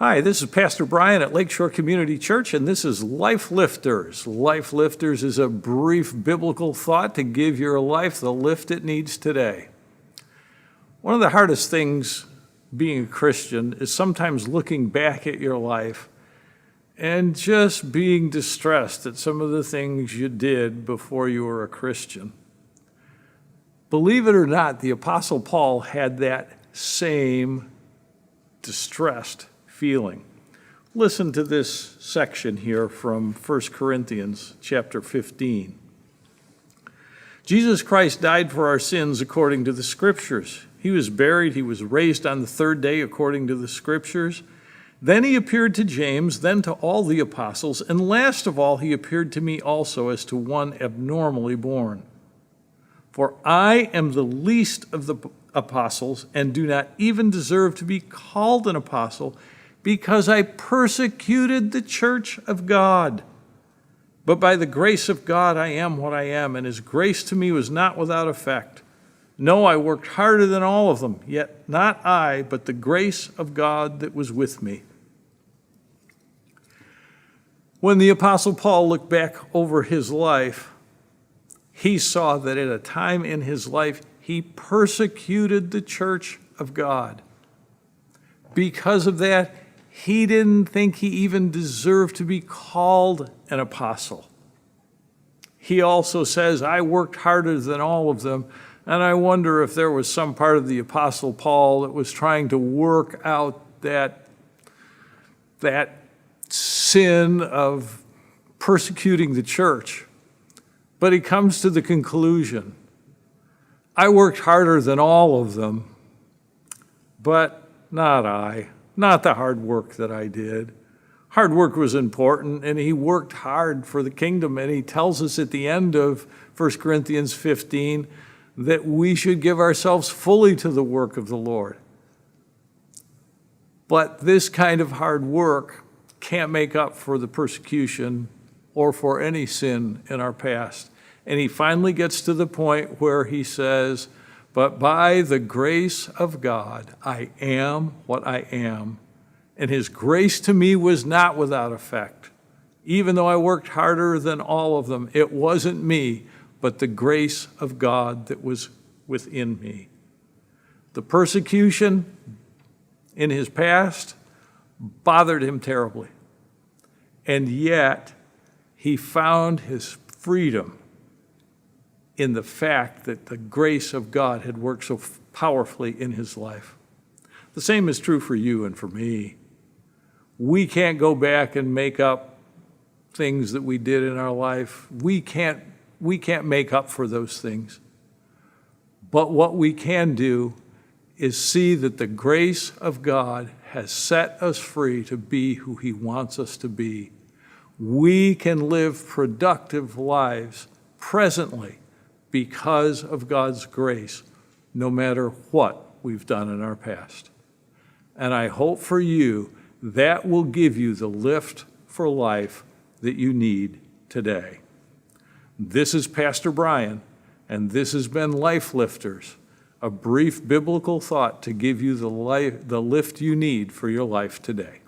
Hi, this is Pastor Brian at Lakeshore Community Church, and this is Life Lifters. Life Lifters is a brief biblical thought to give your life the lift it needs today. One of the hardest things being a Christian is sometimes looking back at your life and just being distressed at some of the things you did before you were a Christian. Believe it or not, the Apostle Paul had that same distressed feeling. Listen to this section here from 1 Corinthians chapter 15. Jesus Christ died for our sins according to the Scriptures. He was buried. He was raised on the third day according to the Scriptures. Then he appeared to James, then to all the apostles, and last of all he appeared to me also as to one abnormally born. For I am the least of the apostles and do not even deserve to be called an apostle, because I persecuted the church of God. But by the grace of God I am what I am, and his grace to me was not without effect. No, I worked harder than all of them, yet not I, but the grace of God that was with me. When the Apostle Paul looked back over his life, he saw that at a time in his life he persecuted the church of God. Because of that, he didn't think he even deserved to be called an apostle. He also says, I worked harder than all of them, and I wonder if there was some part of the Apostle Paul that was trying to work out that sin of persecuting the church. But he comes to the conclusion, I worked harder than all of them, but not I. Not the hard work that I did. Hard work was important, and he worked hard for the kingdom. And he tells us at the end of 1 Corinthians 15 that we should give ourselves fully to the work of the Lord. But this kind of hard work can't make up for the persecution or for any sin in our past. And he finally gets to the point where he says, but by the grace of God, I am what I am, and his grace to me was not without effect. Even though I worked harder than all of them, it wasn't me, but the grace of God that was within me. The persecution in his past bothered him terribly, and yet he found his freedom in the fact that the grace of God had worked so powerfully in his life. The same is true for you and for me. We can't go back and make up things that we did in our life. We can't make up for those things. But what we can do is see that the grace of God has set us free to be who he wants us to be. We can live productive lives presently because of God's grace, no matter what we've done in our past. And I hope for you that will give you the lift for life that you need today. This is Pastor Brian, and this has been Life Lifters, a brief biblical thought to give you the lift you need for your life today.